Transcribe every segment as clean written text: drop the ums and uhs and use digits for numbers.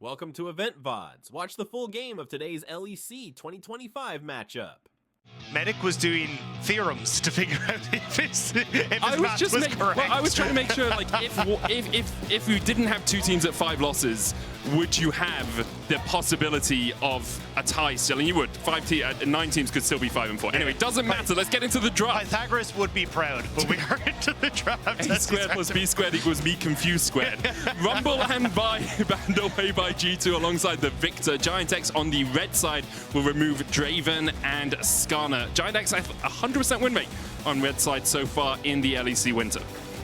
Welcome to Event-Vods. Watch the full game of today's LEC 2025 matchup. Medic was doing theorems to figure out if his math was correct. Well, I was trying to make sure, like, if we didn't have two teams at 5 losses, would you have the possibility of a tie still? And you would. 9 teams could still be 5 and 4. Anyway, doesn't matter. Let's get into the draft. Pythagoras would be proud, but we are into the draft. A squared plus B squared equals me confused squared. Rumble and banned away by G2 alongside the Victor. GIANTX on the red side will remove Draven and Skarner. GIANTX have 100% win rate on red side so far in the LEC winter.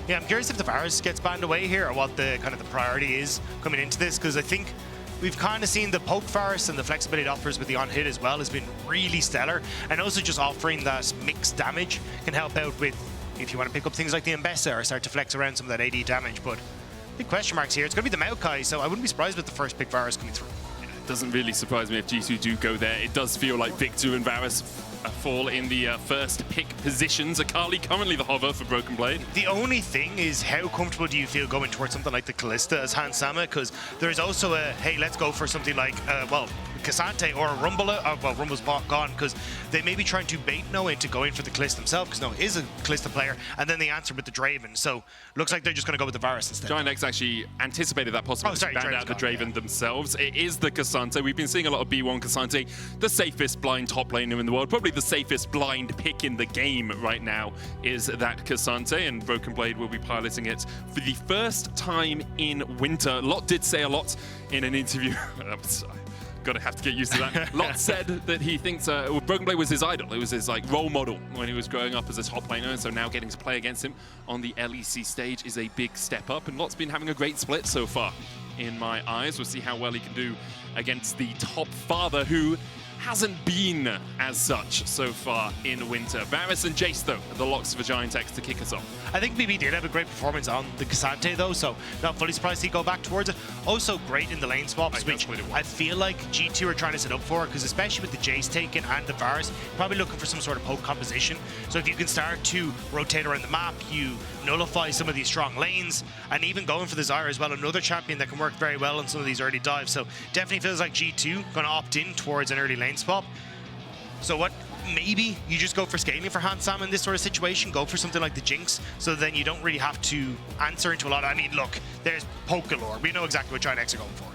Yeah, I'm curious if the Varus gets banned away here, or what the kind of the priority is coming into this, because I think we've kind of seen the poke Varus and the flexibility it offers with the on-hit as well has been really stellar, and also just offering that mixed damage can help out with, if you want to pick up things like the Mbessa or start to flex around some of that AD damage. But big question marks here. It's going to be the Maokai, so I wouldn't be surprised with the first pick Varus coming through. It doesn't really surprise me if G2 do go there. It does feel like Victor and Varus fall in the first pick positions. Akali currently the hover for Broken Blade. The only thing is, how comfortable do you feel going towards something like the Callista as Hans Sama? Because there is also a, hey, let's go for something like, well, Cassante or a Rumble. Well, Rumble's gone, because they may be trying to bait Noah into going for the Callista himself, because Noah is a Callista player, and then they answer with the Draven. So looks like they're just going to go with the Varus instead. GIANTX actually anticipated that possibility, banned out the Draven themselves. It is the Cassante. We've been seeing a lot of B1 Cassante, the safest blind top laner in the world, probably the safest blind pick in the game right now is that Cassante, and Broken Blade will be piloting it for the first time in winter. Lot did say a lot in an interview. Gotta have to get used to that. Lot said that he thinks Broken Blade was his idol. It was his like role model when he was growing up as a top laner, and so now getting to play against him on the LEC stage is a big step up, and Lot's been having a great split so far in my eyes. We'll see how well he can do against the top father, who hasn't been as such so far in winter. Varus and Jace, though, are the locks for GIANTX to kick us off. I think BB did have a great performance on the Cassante, though, so not fully surprised he go back towards it. Also great in the lane swaps, which I feel like G2 are trying to set up for, because especially with the Jace taken and the Varus, probably looking for some sort of poke composition. So if you can start to rotate around the map, you nullify some of these strong lanes, and even going for the Zyra as well, another champion that can work very well on some of these early dives. So definitely feels like G2 going to opt in towards an early lane swap. So what, maybe you just go for scaling for Hans Sama in this sort of situation, go for something like the Jinx, so then you don't really have to answer into a lot. I mean, look, there's poke galore. We know exactly what GIANTX are going for.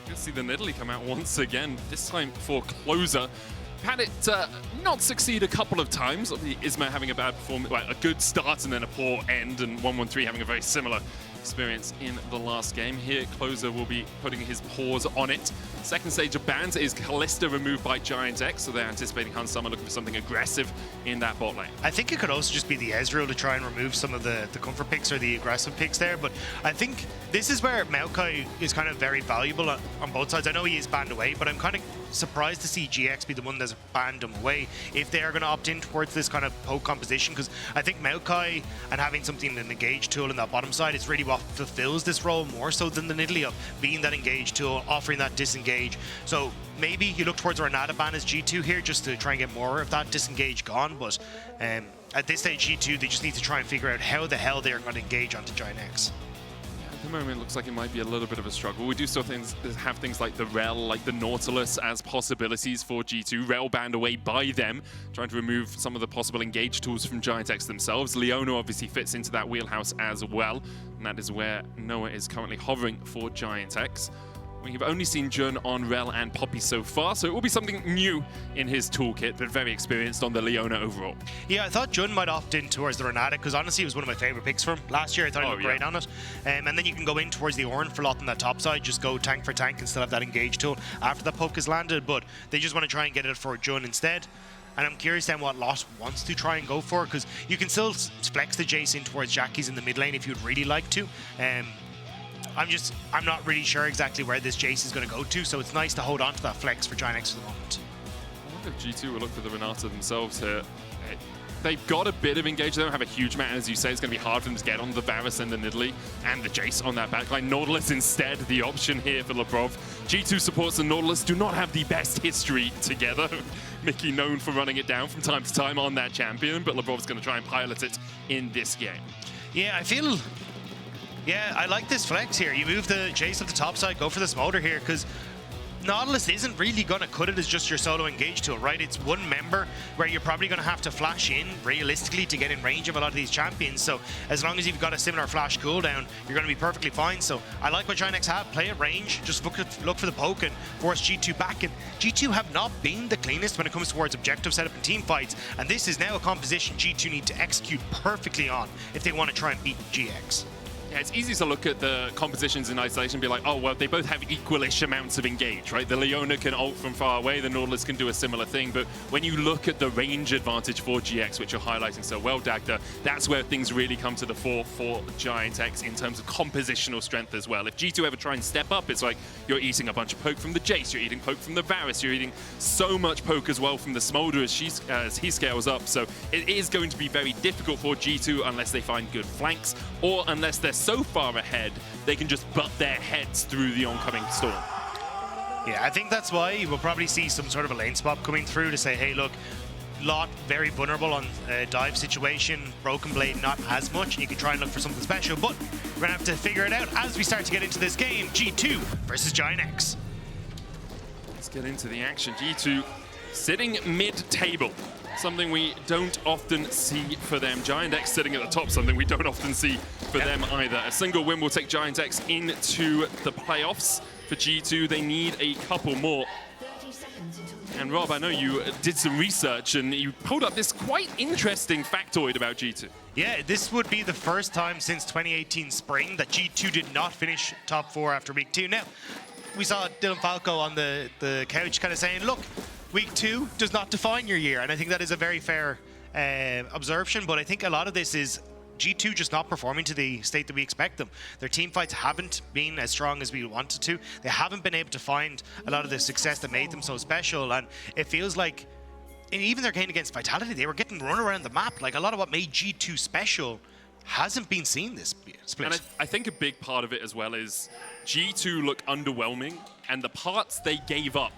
You'll see the Nidalee come out once again, this time for closer. Had it not succeed a couple of times. Isma having a bad performance, well, a good start and then a poor end, and 113 having a very similar experience in the last game. Here, Closer will be putting his paws on it. Second stage of bans is Callista removed by GIANTX, so they're anticipating Hans Sama looking for something aggressive in that bot lane. I think it could also just be the Ezreal to try and remove some of the comfort picks or the aggressive picks there, but I think this is where Maokai is kind of very valuable on both sides. I know he is banned away, but I'm kind of surprised to see GX be the one that's banned him away if they are going to opt in towards this kind of poke composition, because I think Maokai and having something, an engage tool in that bottom side, is really what fulfills this role more so than the Nidalee of being that engage tool, offering that disengage. So maybe you look towards Renata ban as G2 here just to try and get more of that disengage gone, but at this stage G2, they just need to try and figure out how the hell they are going to engage onto GIANTX. At the moment, it looks like it might be a little bit of a struggle. We do still have things like the Rel, like the Nautilus as possibilities for G2. Rel banned away by them, trying to remove some of the possible engage tools from GIANTX themselves. Leona obviously fits into that wheelhouse as well, and that is where Noah is currently hovering for GIANTX. We've only seen Jun on Rel and Poppy so far, so it will be something new in his toolkit, but very experienced on the Leona overall. Yeah, I thought Jun might opt in towards the Renata, because honestly it was one of my favorite picks for him. Last year I thought he looked great on it. And then you can go in towards the Ornn for Lot on that top side, just go tank for tank and still have that engage tool after the poke is landed, but they just want to try and get it for Jun instead. And I'm curious then what Lot wants to try and go for, because you can still flex the Jace in towards Jackie's in the mid lane if you'd really like to. I'm not really sure exactly where this Jace is going to go to, so it's nice to hold on to that flex for GIANTX for the moment. I wonder if G2 will look for the Renata themselves here. They've got a bit of engage. They don't have a huge amount, as you say. It's going to be hard for them to get on the Varus and the Nidalee and the Jace on that backline. Nautilus instead, the option here for Lebrov. G2 supports and Nautilus do not have the best history together. Mickey known for running it down from time to time on that champion, but Lebrov's going to try and pilot it in this game. Yeah, I feel Yeah, I like this flex here. You move the Jace up the top side, go for the Smolder here, because Nautilus isn't really going to cut it as just your solo engage tool, right? It's one member where you're probably going to have to flash in realistically to get in range of a lot of these champions. So as long as you've got a similar flash cooldown, you're going to be perfectly fine. So I like what GIANTX have. Play at range, just look for the poke and force G2 back. And G2 have not been the cleanest when it comes towards objective setup and team fights. And this is now a composition G2 need to execute perfectly on if they want to try and beat GX. Yeah, it's easy to look at the compositions in isolation and be like, oh, well, they both have equalish amounts of engage, right? The Leona can ult from far away, the Nautilus can do a similar thing, but when you look at the range advantage for GX, which you're highlighting so well, Dagda, that's where things really come to the fore for GIANTX in terms of compositional strength as well. If G2 ever try and step up, it's like you're eating a bunch of poke from the Jace, you're eating poke from the Varus, you're eating so much poke as well from the Smolder as he scales up, so it is going to be very difficult for G2 unless they find good flanks, or unless they're so far ahead, they can just butt their heads through the oncoming storm. Yeah, I think that's why we'll probably see some sort of a lane swap coming through to say, hey, look, Lot very vulnerable on dive situation, Broken Blade not as much, and you can try and look for something special, but we're going to have to figure it out as we start to get into this game, G2 versus GIANTX. Let's get into the action. G2 sitting mid-table. Something we don't often see for them. GIANTX sitting at the top, something we don't often see for them either. A single win will take GIANTX into the playoffs. For G2, they need a couple more. And Rob, I know you did some research and you pulled up this quite interesting factoid about G2. Yeah, this would be the first time since 2018 spring that G2 did not finish top 4 after week 2. Now, we saw Dylan Falco on the couch kind of saying, look, Week 2 does not define your year, and I think that is a very fair observation, but I think a lot of this is G2 just not performing to the state that we expect them. Their team fights haven't been as strong as we wanted to. They haven't been able to find a lot of the success that made them so special, and it feels like even their game against Vitality, they were getting run around the map. Like, a lot of what made G2 special hasn't been seen this split. And I think a big part of it as well is G2 look underwhelming, and the parts they gave up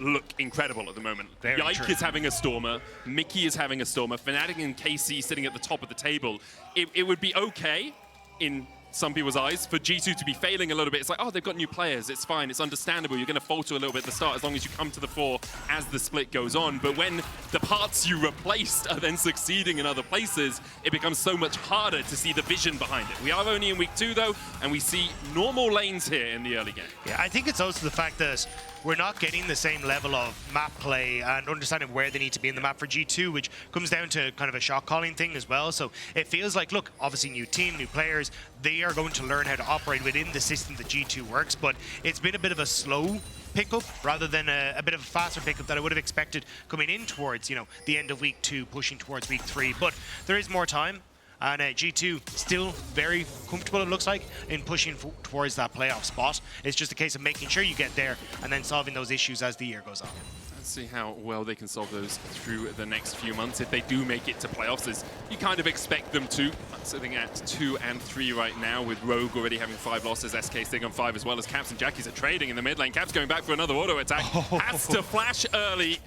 look incredible at the moment. Yike is having a Stormer, Mickey is having a Stormer, Fnatic and KC sitting at the top of the table. It would be okay in some people's eyes for G2 to be failing a little bit. It's like, oh, they've got new players, it's fine, it's understandable. You're going to falter a little bit at the start as long as you come to the fore as the split goes on. But when the parts you replaced are then succeeding in other places, it becomes so much harder to see the vision behind it. We are only in week 2 though, and we see normal lanes here in the early game. Yeah, I think it's also the fact that we're not getting the same level of map play and understanding where they need to be in the map for G2, which comes down to kind of a shot calling thing as well. So it feels like, look, obviously new team, new players, they are going to learn how to operate within the system that G2 works, but it's been a bit of a slow pickup rather than a bit of a faster pickup that I would have expected coming in towards, you know, the end of week 2, pushing towards week 3. But there is more time. And G2 still very comfortable, it looks like, in pushing towards that playoff spot. It's just a case of making sure you get there and then solving those issues as the year goes on. Let's see how well they can solve those through the next few months. If they do make it to playoffs, as you kind of expect them to. Sitting at 2 and 3 right now, with Rogue already having 5 losses, SK staying on 5, as well as Caps and Jackies are trading in the mid lane. Caps going back for another auto attack. Has to flash early.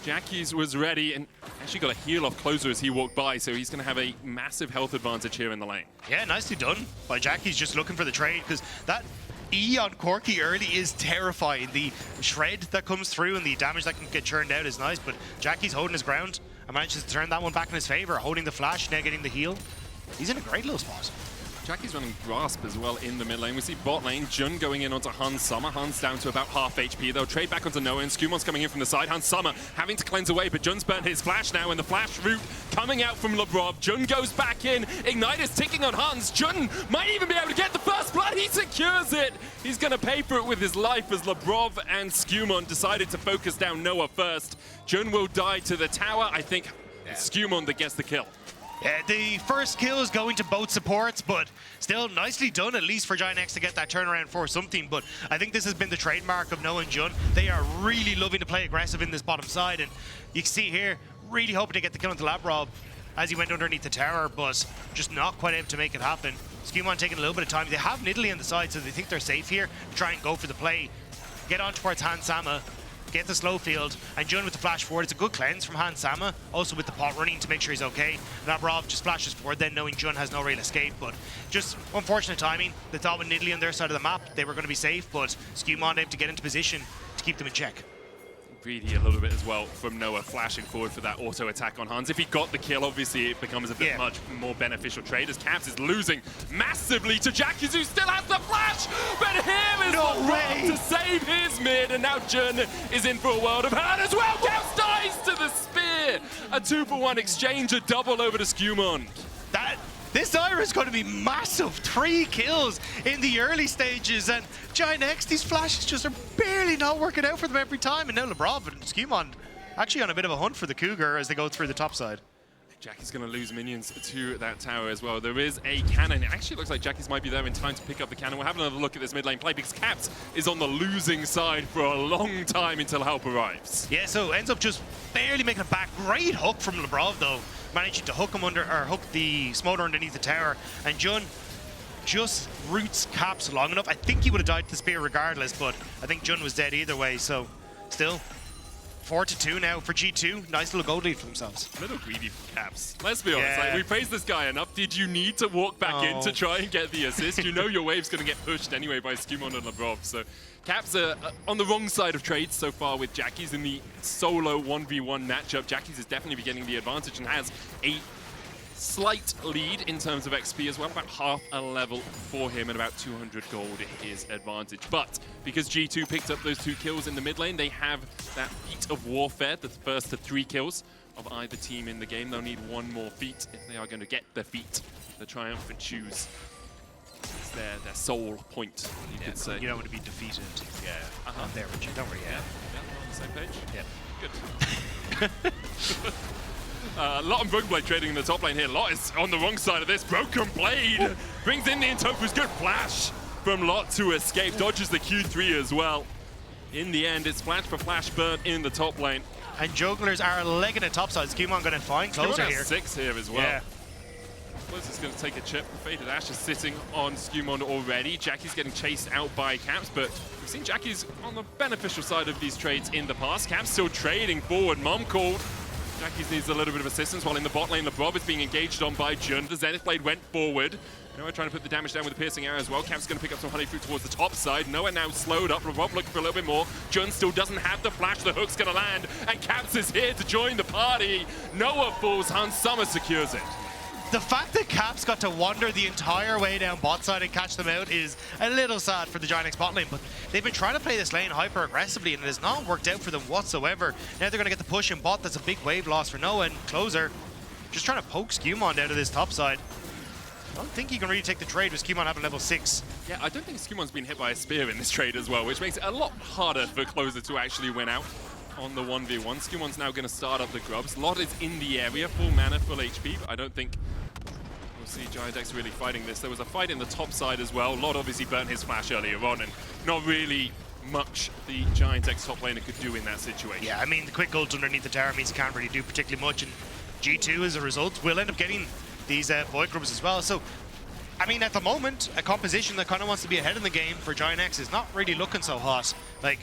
Jackies was ready and actually got a heal off Closer as he walked by, so he's going to have a massive health advantage here in the lane. Yeah, nicely done by Jackies, just looking for the trade, because that E on Corki early is terrifying. The shred that comes through and the damage that can get churned out is nice, but Jackie's holding his ground and manages to turn that one back in his favor, holding the flash, now getting the heal. He's in a great little spot. Jackie's running Grasp as well in the mid lane. We see bot lane, Jun going in onto Hans Summer. Hans down to about half HP. They'll trade back onto Noah, and Skumon's coming in from the side. Hans Summer having to cleanse away, but Jun's burnt his flash now, and the flash route coming out from Lebrov. Jun goes back in. Ignite is ticking on Hans. Jun might even be able to get the first blood. He secures it. He's going to pay for it with his life as Lebrov and Skumon decided to focus down Noah first. Jun will die to the tower. I think Skumon that gets the kill. The first kill is going to both supports, but still nicely done, at least for GIANTX to get that turnaround for something. But I think this has been the trademark of Noah and Jun. They are really loving to play aggressive in this bottom side, and you can see here, really hoping to get the kill into Labrov as he went underneath the tower, but just not quite able to make it happen. Skumon taking a little bit of time. They have Nidalee on the side, so they think they're safe here. Try and go for the play. Get on towards Hans Sama. get the slow field, and Jun with the flash forward. It's a good cleanse from Han Sama, also with the pot running to make sure he's okay. Labrov just flashes forward then, knowing Jun has no real escape, but just unfortunate timing. They thought with Nidalee on their side of the map, they were going to be safe, but Skewmon able to get into position to keep them in check. Greedy a little bit as well from Noah, flashing forward for that auto attack on Hans. If he got the kill, obviously it becomes a bit much more beneficial trade, as Caps is losing massively to Jackies, who still has the flash, but here is the run to save his mid, and now Jun is in for a world of hurt as well. Caps dies to the spear. A 2-for-1 exchange, a double over to Skewmon. This Zyra is going to be massive. 3 kills in the early stages, and GIANTX, these flashes just are barely not working out for them every time. And now Labrov and Skewmon actually on a bit of a hunt for the Cougar as they go through the top side. Jackie's going to lose minions to that tower as well. There is a cannon. It actually looks like Jackie's might be there in time to pick up the cannon. We'll have another look at this mid lane play because Caps is on the losing side for a long time until help arrives. Yeah, so ends up just barely making it back. Great hook from Labrov though, managing to hook him under, or hook the Smolder underneath the tower. And Jun just roots Caps long enough. I think he would have died to the spear regardless, but I think Jun was dead either way. So still 4-2 now for G2. Nice little gold lead for themselves. A little greedy for Caps. Let's be honest, like, we praised this guy enough. Did you need to walk back in to try and get the assist? You know your wave's going to get pushed anyway by Skewmon and Labrov. So Caps are on the wrong side of trades so far with Jackies in the solo 1v1 matchup. Jackies is definitely getting the advantage and has a slight lead in terms of XP as well, about half a level for him and about 200 gold his advantage. But because G2 picked up those 2 kills in the mid lane, they have that feat of warfare, the first to 3 kills of either team in the game. They'll need 1 more feat if they are going to get the feat, the triumphant shoes. It's their sole point, you could say. You don't want to be defeated. Yeah, I'm there with you. Don't worry. Yeah, we're on the same page? Yeah. Good. Lot and Broken Blade trading in the top lane here. Lot is on the wrong side of this. Broken Blade brings in the Intoku's good flash from Lot to escape. Dodges the Q3 as well. In the end, it's flash for flash burn in the top lane. And jugglers are legging it topside. Skewmon going to find closer here. 6 here as well. Yeah. Close is going to take a chip. Faded Ash is sitting on Skewmon already. Jackie's getting chased out by Caps, but we've seen Jackie's on the beneficial side of these trades in the past. Caps still trading forward. Mom called. Jackie's needs a little bit of assistance, while in the bot lane, Labrov is being engaged on by Jun. The Zenith Blade went forward. Noah trying to put the damage down with the piercing arrow as well. Caps going to pick up some honey fruit towards the top side. Noah now slowed up. Labrov looking for a little bit more. Jun still doesn't have the flash. The hook's going to land, and Caps is here to join the party. Noah falls. Hans Summer secures it. The fact that Caps got to wander the entire way down bot side and catch them out is a little sad for the GIANTX bot lane, but they've been trying to play this lane hyper aggressively and it has not worked out for them whatsoever. Now they're going to get the push in bot. That's a big wave loss for Noah, and Closer just trying to poke Skewmon out of this top side. I don't think he can really take the trade with Skewmon having level 6. Yeah, I don't think Skewmon's been hit by a spear in this trade as well, which makes it a lot harder for Closer to actually win out on the 1v1. Skewmon's now going to start up the grubs. Lot is in the area, full mana, full HP, but I don't think we'll see GIANTX really fighting this. There was a fight in the top side as well. Lot obviously burnt his flash earlier on, and not really much the GIANTX top laner could do in that situation. Yeah, I mean, the quick ult underneath the tower means he can't really do particularly much, and G2 as a result will end up getting these void grubs as well. So, I mean, at the moment, a composition that kind of wants to be ahead in the game for GIANTX is not really looking so hot. Like,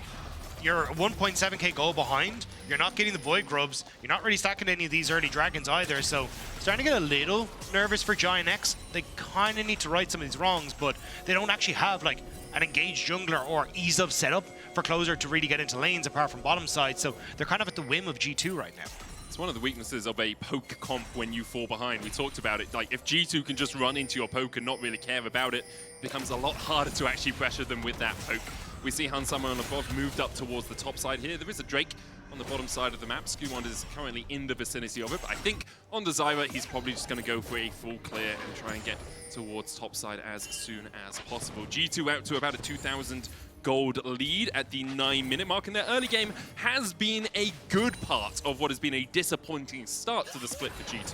you're 1.7k goal behind, you're not getting the void grubs, you're not really stacking any of these early dragons either, so starting to get a little nervous for GIANTX. They kind of need to right some of these wrongs, but they don't actually have like an engaged jungler or ease of setup for Closer to really get into lanes apart from bottom side, so they're kind of at the whim of G2 right now. It's one of the weaknesses of a poke comp when you fall behind. We talked about it, like if G2 can just run into your poke and not really care about it, it becomes a lot harder to actually pressure them with that poke. We see Hans Summer and Labrov moved up towards the top side here. There is a Drake on the bottom side of the map. Skewmon is currently in the vicinity of it, but I think on the Zyra, he's probably just going to go for a full clear and try and get towards top side as soon as possible. G2 out to about a 2,000 gold lead at the 9-minute mark, and their early game has been a good part of what has been a disappointing start to the split for G2.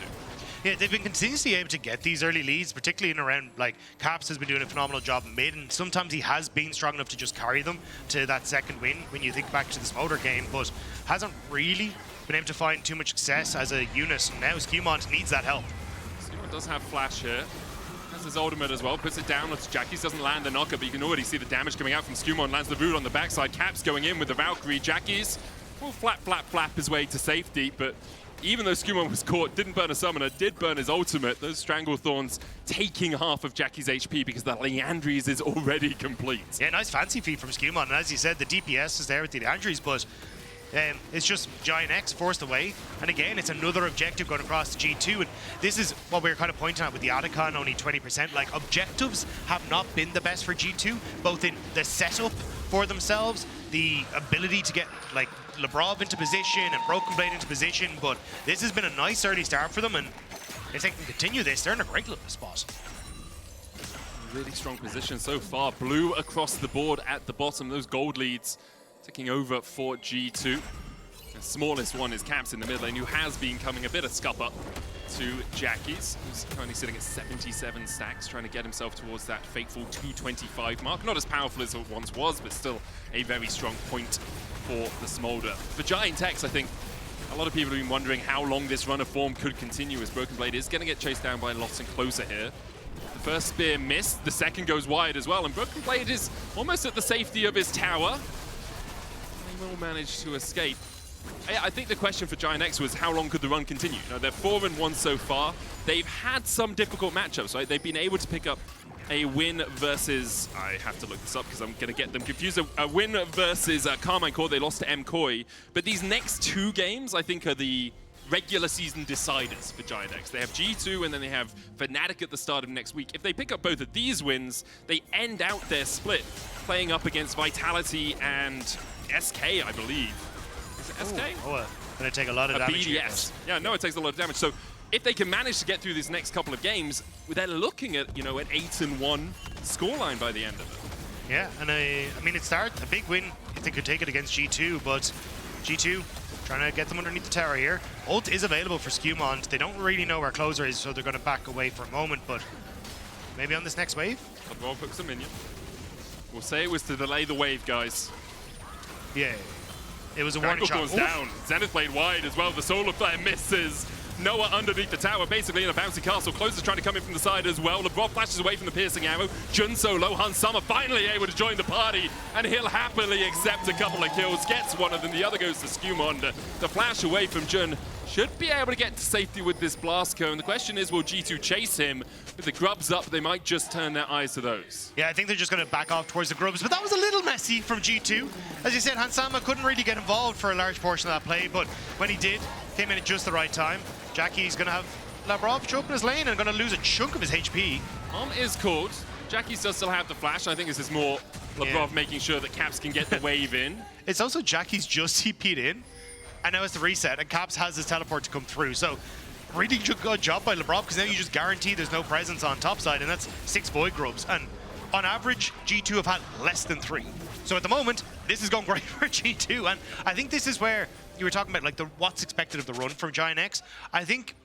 Yeah, they've been continuously able to get these early leads, particularly in around, like, Caps has been doing a phenomenal job in mid, and sometimes he has been strong enough to just carry them to that second win when you think back to the Smolder game, but hasn't really been able to find too much success as a unit. Now Skewmon needs that help. Skewmon does have flash here. Has his ultimate as well, puts it down onto Jackie's, doesn't land the knocker, but you can already see the damage coming out from Skumon, lands the root on the backside, Caps going in with the Valkyrie, Jackie's will flap his way to safety, but even though Skumon was caught, didn't burn a summoner, did burn his ultimate, those Stranglethorns taking half of Jackie's HP because the Leandries is already complete. Yeah, nice fancy feat from Skumon, and as you said, the DPS is there with the Leandries, but it's just GIANTX forced away, and again, it's another objective going across the G2, and this is what we were kind of pointing out with the Atacon, only 20%. Like, objectives have not been the best for G2, both in the setup for themselves, the ability to get, like, Lebrov into position and Broken Blade into position, but this has been a nice early start for them, and if they can continue this, they're in a great little spot. Really strong position so far. Blue across the board at the bottom, those gold leads taking over for G2. The smallest one is Caps in the mid lane, who has been coming a bit of scupper to Jackie's, who's currently sitting at 77 stacks, trying to get himself towards that fateful 225 mark. Not as powerful as it once was, but still a very strong point for the Smolder. For GIANTX, I think a lot of people have been wondering how long this run of form could continue, as Broken Blade is going to get chased down by Lots and Closer here. The first spear missed, the second goes wide as well, and Broken Blade is almost at the safety of his tower. They will manage to escape. I think the question for GIANTX was how long could the run continue? You know, they're 4-1 so far. They've had some difficult matchups, right? They've been able to pick up a win versus, I have to look this up because I'm going to get them confused, a win versus Carmine Core. They lost to MKOI. But these next two games, I think, are the regular season deciders for GIANTX. They have G2 and then they have Fnatic at the start of next week. If they pick up both of these wins, they end out their split playing up against Vitality and SK, I believe. Is it SK? Oh, going to take a lot of damage. BDS. Yeah, no, it takes a lot of damage. So if they can manage to get through these next couple of games, they're looking at, you know, an 8-1 scoreline by the end of it. Yeah, and I mean, it started a big win if they could take it against G2, but G2 trying to get them underneath the tower here. Ult is available for Skumon. They don't really know where Closer is, so they're going to back away for a moment, but maybe on this next wave? I'll put some minion. We'll say it was to delay the wave, guys. Yeah. It was a warning shot. Goes down. Zenith Blade wide as well. The Solar Flare misses. Noah underneath the tower, basically in a bouncy castle. Closer's trying to come in from the side as well. LeBron flashes away from the piercing arrow. Jun solo. Hansama finally able to join the party, and he'll happily accept a couple of kills. Gets one of them. The other goes to Skumon. The flash away from Jun should be able to get to safety with this blast cone. The question is, will G2 chase him? With the grubs up, they might just turn their eyes to those. Yeah, I think they're just going to back off towards the grubs, but that was a little messy from G2. As you said, Hansama couldn't really get involved for a large portion of that play, but when he did, came in at just the right time. Jackie's going to have Lavrov show up in his lane and going to lose a chunk of his HP. Is called. Jackie's does still have the flash. I think this is more Lavrov making sure that Caps can get the wave in. It's also Jackie's just TP'd in, and now it's the reset, and Caps has his teleport to come through. So really good job by Lavrov, because now you just guarantee there's no presence on top side, and that's 6 Void Grubs. And on average, G2 have had less than 3. So at the moment, this is going great for G2, and I think this is where you were talking about, like, what's expected of the run from GIANTX. I think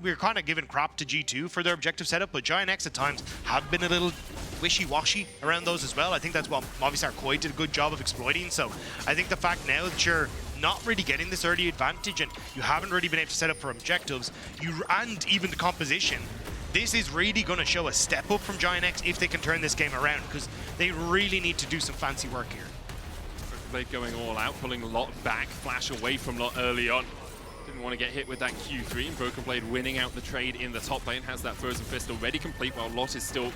we're kind of giving crap to G2 for their objective setup, but GIANTX at times have been a little wishy-washy around those as well. I think that's what Movistar Koi did a good job of exploiting. So I think the fact now that you're not really getting this early advantage and you haven't really been able to set up for objectives, and even the composition, this is really going to show a step up from GIANTX if they can turn this game around, because they really need to do some fancy work here. Blade going all out, pulling Lot back, flash away from Lot early on. Didn't want to get hit with that Q3, and Broken Blade winning out the trade in the top lane, has that Frozen Fist already complete, while Lot is still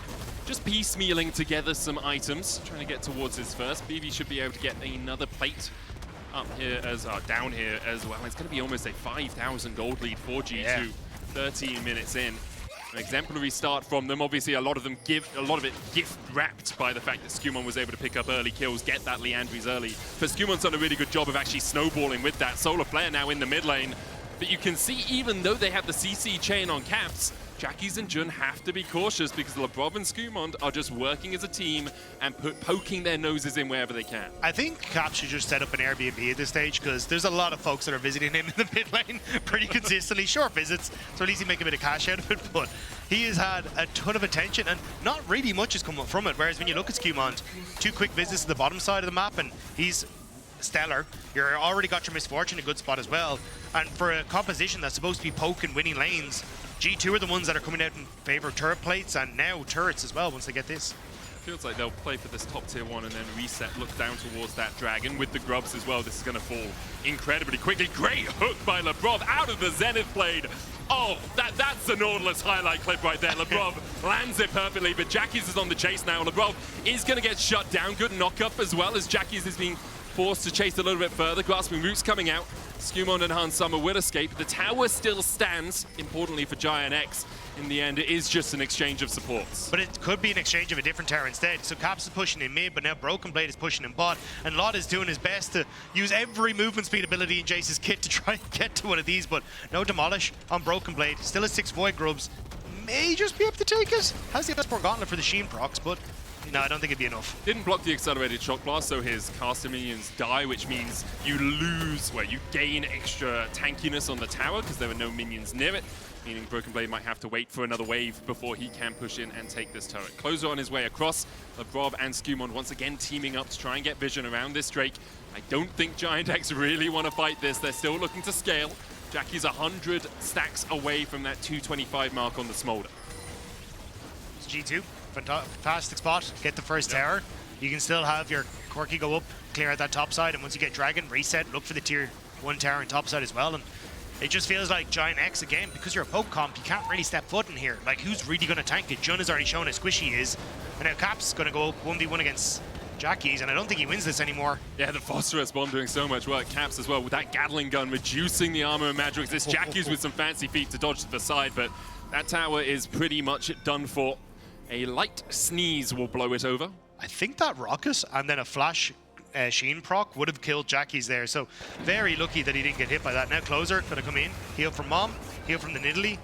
just piecemealing together some items, trying to get towards his first. BB should be able to get another plate up here as down here as well. It's going to be almost a 5,000 gold lead for G2, yeah. 13 minutes in. An exemplary start from them. Obviously, a lot of it gift wrapped by the fact that Skumon was able to pick up early kills, get that Leandries early. But Skumon's done a really good job of actually snowballing with that. Solar Flare now in the mid lane. But you can see, even though they have the CC chain on Caps, Jackie's and Jun have to be cautious, because Lavrov and Skumon are just working as a team and poking their noses in wherever they can. I think Caps should just set up an Airbnb at this stage, because there's a lot of folks that are visiting him in the mid lane pretty consistently. Short visits, so at least he make a bit of cash out of it, but he has had a ton of attention and not really much has come up from it. Whereas when you look at Skumon, 2 quick visits to the bottom side of the map and he's stellar. You're already got your Misfortune in a good spot as well. And for a composition that's supposed to be poking winning lanes, G2 are the ones that are coming out in favor of turret plates, and now turrets as well once they get this. Feels like they'll play for this top tier 1 and then reset, look down towards that dragon with the grubs as well. This is going to fall incredibly quickly. Great hook by Lebrov out of the Zenith Blade. Oh, that's the Nautilus highlight clip right there. Lebrov lands it perfectly, but Jackies is on the chase now. Lebrov is going to get shut down. Good knock-up as well as Jackies is being forced to chase a little bit further. Grasping Roots coming out. Skumon and Hans Summer will escape. The tower still stands, importantly for GIANTX. In the end, it is just an exchange of supports. But it could be an exchange of a different tower instead. So Caps is pushing in mid, but now Broken Blade is pushing in bot. And Lot is doing his best to use every movement speed ability in Jace's kit to try and get to one of these. But no Demolish on Broken Blade. Still has 6 Void Grubs. May just be able to take it. Has the Esport Gauntlet for the Sheen procs, but no, I don't think it'd be enough. Didn't block the accelerated shock blast, so his caster minions die, which means you lose, well, you gain extra tankiness on the tower because there are no minions near it, meaning Broken Blade might have to wait for another wave before he can push in and take this turret. Closer on his way across, Lebrov and Skumon once again teaming up to try and get vision around this Drake. I don't think GIANTX really want to fight this. They're still looking to scale. Jackie's 100 stacks away from that 225 mark on the Smolder. It's G2. Fantastic spot, get the first tower. You can still have your Corki go up, clear out that top side, and once you get Dragon, reset, look for the tier 1 tower and top side as well. And it just feels like GIANTX again, because you're a poke comp, you can't really step foot in here. Like, who's really going to tank it? Jun has already shown how squishy he is, and now Cap's going to go up 1v1 against Jackies, and I don't think he wins this anymore. Yeah, the Phosphorus Bomb doing so much work. Caps as well with that Gatling gun, reducing the armor and magic. This Jackies with some fancy feet to dodge to the side, but that tower is pretty much done for. A light sneeze will blow it over. I think that rocket and then a flash Sheen proc would have killed Jackies there. So very lucky that he didn't get hit by that. Now Closer gonna come in, heal from Mom, heal from the Nidalee.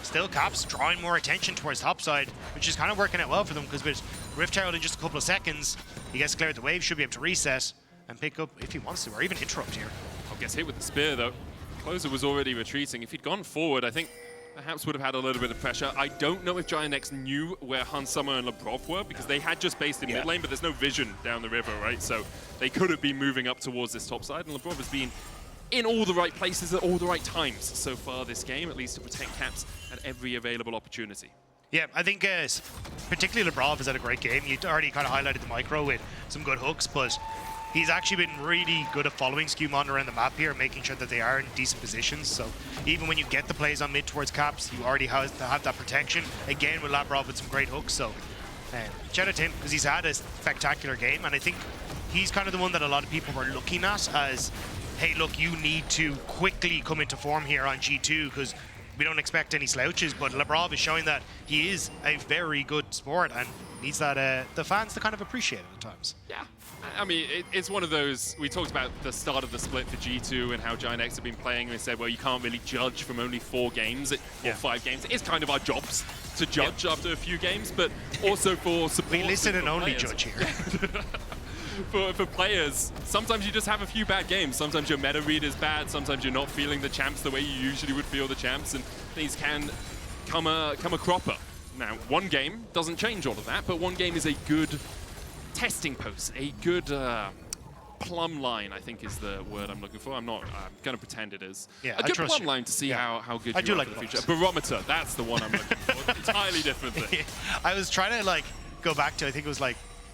Still Caps drawing more attention towards topside, which is kind of working out well for them because with Rift Herald in just a couple of seconds, he gets cleared the wave, should be able to reset and pick up if he wants to, or even interrupt here. Oh, gets hit with the spear though. Closer was already retreating. If he'd gone forward, I think perhaps would have had a little bit of pressure. I don't know if GIANTX knew where Hans Summer and Lebrov were because they had just based in mid lane, but there's no vision down the river, right? So they could have been moving up towards this top side, and Lebrov has been in all the right places at all the right times so far this game, at least to protect Caps at every available opportunity. Yeah, I think particularly Lebrov has had a great game. You already kind of highlighted the micro with some good hooks, but he's actually been really good at following Skumon around the map here, making sure that they are in decent positions. So even when you get the plays on mid towards Caps, you already have to have that protection. Again, with Lebrov with some great hooks. So shout out to him because he's had a spectacular game. And I think he's kind of the one that a lot of people were looking at as, hey, look, you need to quickly come into form here on G2 because we don't expect any slouches. But Lebrov is showing that he is a very good sport and needs that the fans to kind of appreciate it at times. Yeah. I mean, it's one of those, we talked about the start of the split for G2 and how GIANTX have been playing, and we said, well, you can't really judge from only 4 games or 5 games. It's kind of our jobs to judge after a few games, but also for support. We listen and only judge here. For players, sometimes you just have a few bad games. Sometimes your meta read is bad, sometimes you're not feeling the champs the way you usually would feel the champs, and things can come a cropper. Now, one game doesn't change all of that, but one game is a good testing post, a good plumb line, I think is the word I'm looking for. I'm going to pretend it is. Yeah, a good plumb line to see how good you are for the future. Barometer, that's the one I'm looking for. Entirely different thing. I was trying to go back to, I think it was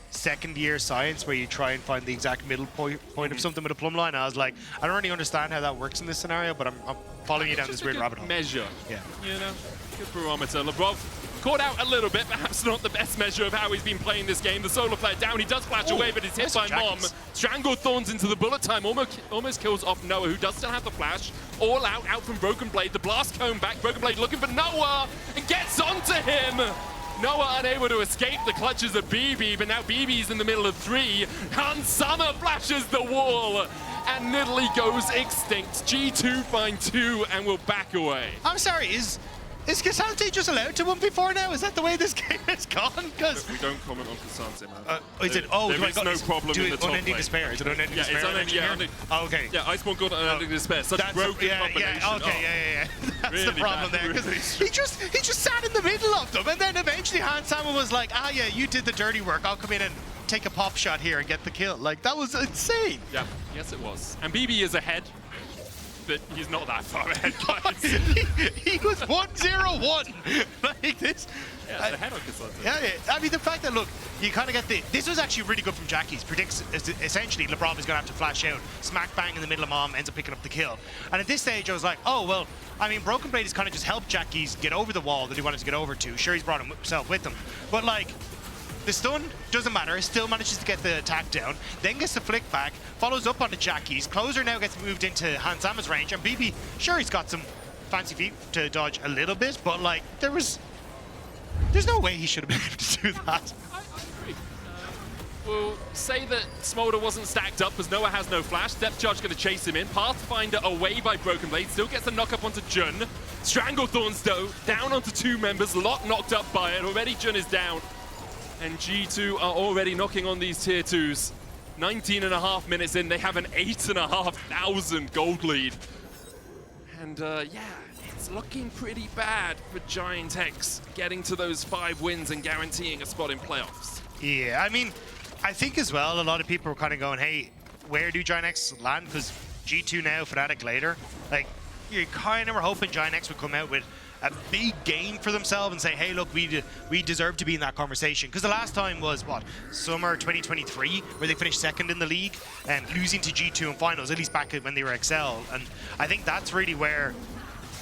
second year science where you try and find the exact middle point of something with a plumb line. I was like, I don't really understand how that works in this scenario, but I'm following you down this weird rabbit hole. Measure. Yeah. You know, good barometer. Lebrov caught out a little bit, perhaps not the best measure of how he's been playing this game. The solo player down, he does flash away, but he's hit by Mom. Strangled Thorns into the bullet time, almost kills off Noah, who does still have the flash. All out from Broken Blade, the blast cone back, Broken Blade looking for Noah, and gets onto him! Noah unable to escape the clutches of BB, but now BB's in the middle of 3. Hans Summer flashes the wall, and Nidalee goes extinct. G2 find 2 and will back away. I'm sorry, is K'Sante just allowed to 1v4 now? Is that the way this game has gone? Because we don't comment on K'Sante, man. Is it? Oh, there is no problem in the top Unending lane. Despair. Is it Unending Despair? It's Unending. Oh, okay. Yeah, Iceborne got Unending Despair. Such a broken combination. Yeah, okay, yeah. That's really the problem there. Because he just sat in the middle of them, and then eventually Hans Summer was like, ah, yeah, you did the dirty work. I'll come in and take a pop shot here and get the kill. Like, that was insane. Yeah, yes it was. And BB is ahead. that he's not that far ahead, guys. he was 1-0-1. Like this. Yeah, the head on Cassandra. Yeah, I mean, the fact that, look, you kind of get the... This was actually really good from Jackie's. Predicts, essentially, LeBron is going to have to flash out, smack bang in the middle of Mom, ends up picking up the kill. And at this stage, I was like, oh, well, I mean, Broken Blade has kind of just helped Jackie's get over the wall that he wanted to get over to. Sure, he's brought himself with him. But, like, the stun doesn't matter, still manages to get the attack down, then gets the flick back, follows up onto Jackie's. Closer now gets moved into Hans Zama's range, and BB, sure, he's got some fancy feet to dodge a little bit, but, like, there's no way he should have been able to do that. I agree. We'll say that Smolder wasn't stacked up because Noah has no flash. Depth Charge going to chase him in. Pathfinder away by Broken Blade. Still gets the knock up onto Jun. Stranglethorns, though, down onto 2 members. Lock knocked up by it. Already Jun is down. And G2 are already knocking on these tier 2s. 19.5 minutes in, they have an 8,500 gold lead. And yeah, it's looking pretty bad for GIANTX getting to those 5 wins and guaranteeing a spot in playoffs. Yeah, I mean, I think as well, a lot of people were kind of going, hey, where do GIANTX land? Because G2 now, Fnatic later. Like, you kind of were hoping GIANTX would come out with a big game for themselves and say, hey, look, we deserve to be in that conversation. Because the last time was, what, summer 2023, where they finished second in the league and losing to G2 in finals, at least back when they were Excel. And I think that's really where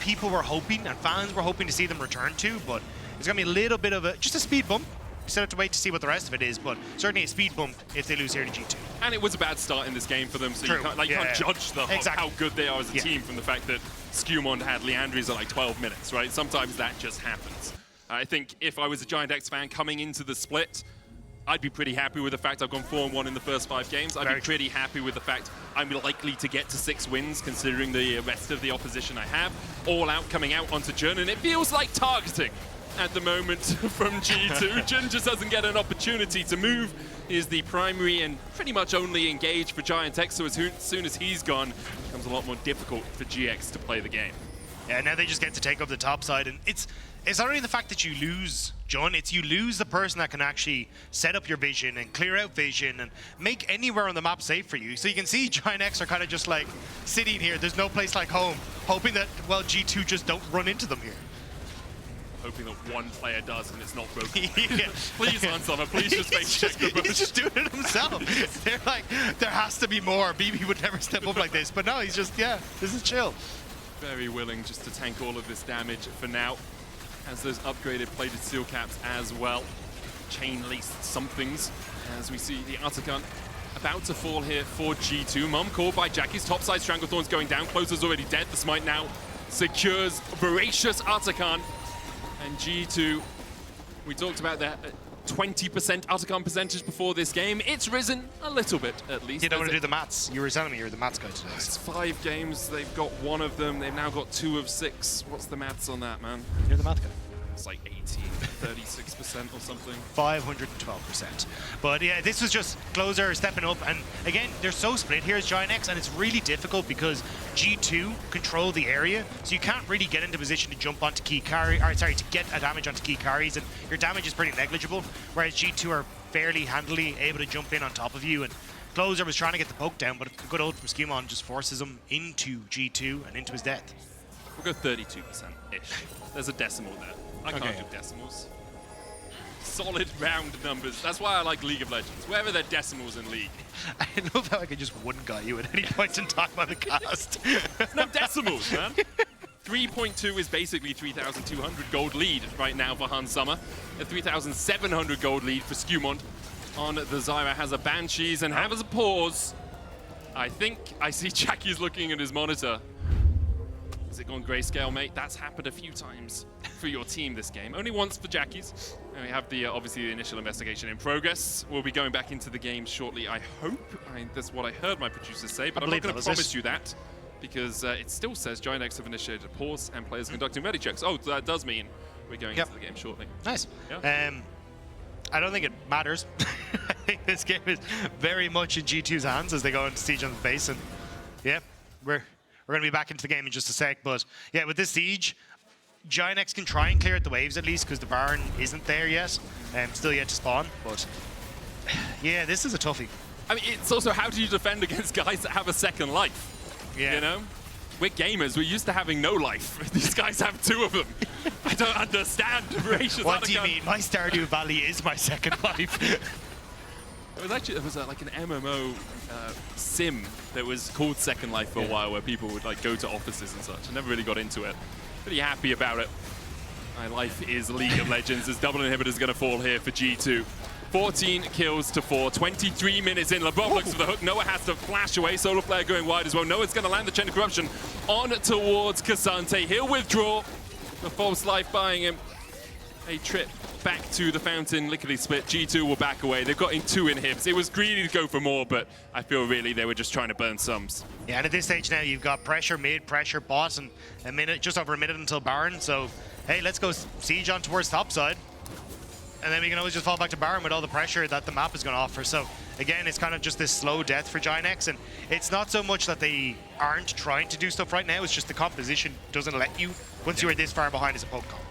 people were hoping and fans were hoping to see them return to, but it's going to be a little bit of just a speed bump. We still have to wait to see what the rest of it is, but certainly a speed bump if they lose here to G2. And it was a bad start in this game for them, so True. you can't, you can't judge how good they are as a team from the fact that Skewmond had Leandries at like 12 minutes, right? Sometimes that just happens. I think if I was a GIANTX fan coming into the split, I'd be pretty happy with the fact I've gone 4-1 in the first 5 games. I'd be pretty happy with the fact I'm likely to get to 6 wins considering the rest of the opposition I have. All out coming out onto Jun, and it feels like targeting at the moment from G2. Jun just doesn't get an opportunity to move. He is the primary and pretty much only engaged for GIANTX, so as soon as he's gone, it becomes a lot more difficult for GX to play the game. Yeah, now they just get to take up the top side, and it's not only the fact that you lose Jun, it's you lose the person that can actually set up your vision and clear out vision and make anywhere on the map safe for you. So you can see GIANTX are kind of just like sitting here, there's no place like home, hoping that, well, G2 just don't run into them here. Hoping that one player does and it's not broken. Yeah. Please, Lansama, please just make check the bush. He's just doing it himself. They're like, there has to be more. BB would never step up like this, but no, he's just, yeah, this is chill. Very willing just to tank all of this damage for now. Has those upgraded plated steel caps as well. Chain laced somethings as we see the Artican about to fall here for G2. Mom called by Jackie's topside. Stranglethorn's going down. Closer's already dead. The smite now secures voracious Artican. And G2, we talked about that 20% Artican percentage before this game. It's risen a little bit, at least. You don't want to do the maths. You were telling me you were the maths guy today. It's 5 games. They've got 1 of them. They've now got 2 of 6. What's the maths on that, man? You're the math guy. It's like 36% or something. 512%. But yeah, this was just Closer stepping up, and again, they're so split here as GIANTX, and it's really difficult because G2 control the area, so you can't really get into position to jump onto key carry, or sorry, to get a damage onto key carries, and your damage is pretty negligible, whereas G2 are fairly handily able to jump in on top of you, and Closer was trying to get the poke down, but a good ult from Skewmon just forces him into G2 and into his death. We'll go 32%-ish. There's a decimal there. I can't do decimals. Solid round numbers. That's why I like League of Legends. Where are there decimals in League? I love how I can just one-guy you at any point in time on the cast. No decimals, man. 3.2 is basically 3,200 gold lead right now for Hans Summer. A 3,700 gold lead for Skewmond on the Zyra. Has a Banshees and has a pause. I think I see Jackie's looking at his monitor. Has it gone grayscale, mate? That's happened a few times for your team this game. Only once for Jackie's. And we have the obviously the initial investigation in progress. We'll be going back into the game shortly, I hope. That's what I heard my producers say, but I'm not going to promise you that because it still says GIANTX have initiated a pause and players conducting ready checks. Oh, that does mean we're going into the game shortly. Nice. Yeah. I don't think it matters. I think this game is very much in G2's hands as they go into siege on the base, and yeah, we're going to be back into the game in just a sec, but yeah, with this siege, GIANTX can try and clear out the waves at least because the Baron isn't there yet, still yet to spawn, but yeah, this is a toughie. I mean, it's also how do you defend against guys that have a second life? Yeah. You know? we're gamers. We're used to having no life. These guys have 2 of them. I don't understand. What do you mean? My Stardew Valley is my second life. It was like an MMO sim that was called Second Life for a while, where people would like go to offices and such. I never really got into it. Pretty happy about it. My life is League of Legends. This double inhibitor is going to fall here for G2. 14 kills to 4, 23 minutes in. LeBron looks for the hook. Noah has to flash away. Solo player going wide as well. Noah's going to land the Chain of Corruption on towards K'Sante. He'll withdraw. The false life buying him a trip back to the fountain, lickety split. G2 will back away. They've got in 2 inhibs. It was greedy to go for more, but I feel really they were just trying to burn sums. Yeah, and at this stage now, you've got pressure mid, pressure bot, and a minute, just over a minute until Baron. So, hey, let's go siege on towards top side. And then we can always just fall back to Baron with all the pressure that the map is going to offer. So, again, it's kind of just this slow death for GIANTX. And it's not so much that they aren't trying to do stuff right now. It's just the composition doesn't let you once you are this far behind as a poke comp.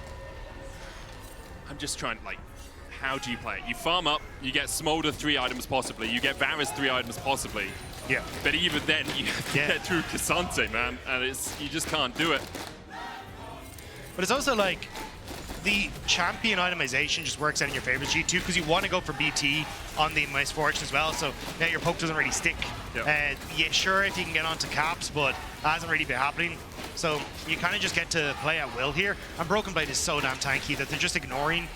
I'm just trying, like, how do you play it? You farm up, you get Smolder 3 items possibly, you get Varus 3 items possibly. Yeah. But even then, you have to get through K'Sante, man. And you just can't do it. But it's also like, the champion itemization just works out in your favor, G2, because you want to go for BT on the Misfortune as well, so now your poke doesn't really stick. Yep. Yeah, sure, if you can get onto caps, but that hasn't really been happening. So you kind of just get to play at will here. And Broken Blade is so damn tanky that they're just ignoring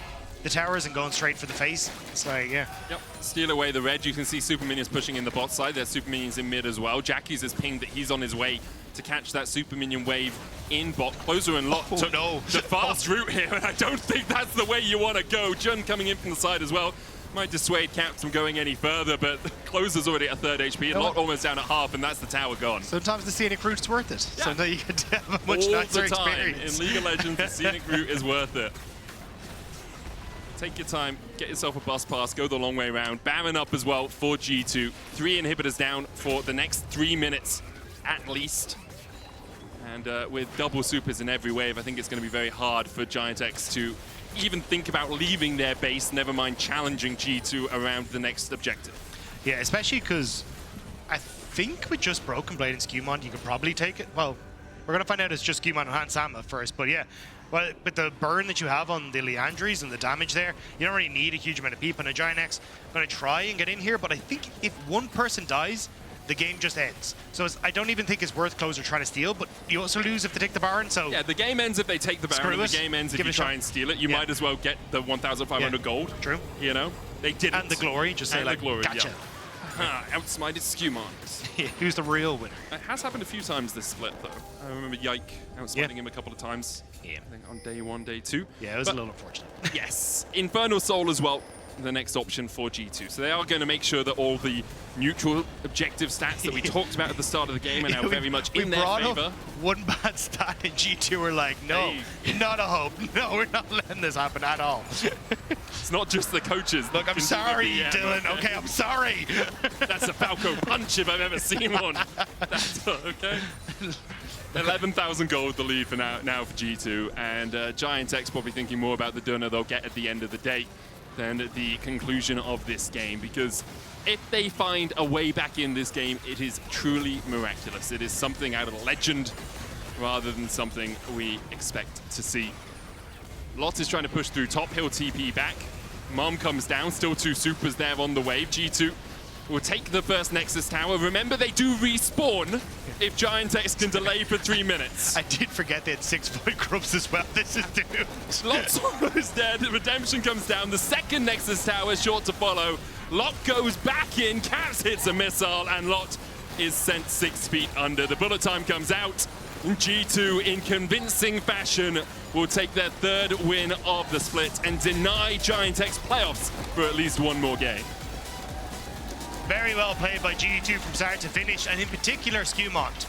the towers and going straight for the face. It's like, yeah. Yep. Steal away the red. You can see Super Minions pushing in the bot side. There's Super Minions in mid as well. Jackie's is pinged that he's on his way to catch that Super Minion wave in bot. Closer and Lot took the fast route here, and I don't think that's the way you want to go. Jun coming in from the side as well. Might dissuade Caps from going any further, but Closer's already at 3rd HP, and Lot almost down at half, and that's the tower gone. Sometimes the scenic route's worth it. Yeah. Sometimes you get to have a much all nicer the time experience. in League of Legends, the scenic route is worth it. Take your time, get yourself a bus pass, go the long way around. Baron up as well for G2. 3 inhibitors down for the next 3 minutes at least. And with double supers in every wave, I think it's going to be very hard for GIANTX to even think about leaving their base, never mind challenging G2 around the next objective. Yeah, especially because I think with just Broken Blade and Skewmon, you could probably take it. Well, we're going to find out it's just Skewmon and Hansama first, but yeah. Well, with the burn that you have on the Leandries and the damage there, you don't really need a huge amount of people. And GIANTX going to try and get in here, but I think if one person dies, the game just ends. So I don't even think it's worth Closer trying to steal, but you also lose if they take the Baron, so... Yeah, the game ends if they take the Baron, and the game ends if you try and steal it. You might as well get the 1,500 gold. True. You know? They didn't. And the glory, just say like, glory, gotcha. Outsmited Skewmon. Who's the real winner? It has happened a few times this split, though. I remember Yike outsmiting him a couple of times. Yeah. I think on day 1, day 2. Yeah, it was a little unfortunate. Yes. Infernal Soul as well, the next option for G2. So they are going to make sure that all the neutral objective stats that we talked about at the start of the game are now very much in their favor. One bad stat and G2 were like, no, not a hope. No, we're not letting this happen at all. It's not just the coaches. Look, I'm sorry, Dylan. Okay, I'm sorry. That's a Falco punch if I've ever seen one. That's okay. 11,000 gold the lead for now for G2, and GIANTX probably thinking more about the donor they'll get at the end of the day than the conclusion of this game, because if they find a way back in this game, it is truly miraculous. It is something out of legend rather than something we expect to see. Lot is trying to push through top, hill TP back. Mom comes down, still 2 supers there on the wave. G2 will take the first Nexus tower. Remember, they do respawn if GIANTX can delay for 3 minutes. I did forget they had 6 void groups as well. This is doomed. Lot's almost dead. Redemption comes down. The second Nexus tower is short to follow. Lot goes back in. Caps hits a missile, and Lot is sent 6 feet under. The bullet time comes out. G2, in convincing fashion, will take their 3rd win of the split and deny GIANTX playoffs for at least 1 more game. Very well played by G2 from start to finish, and in particular Skewmont.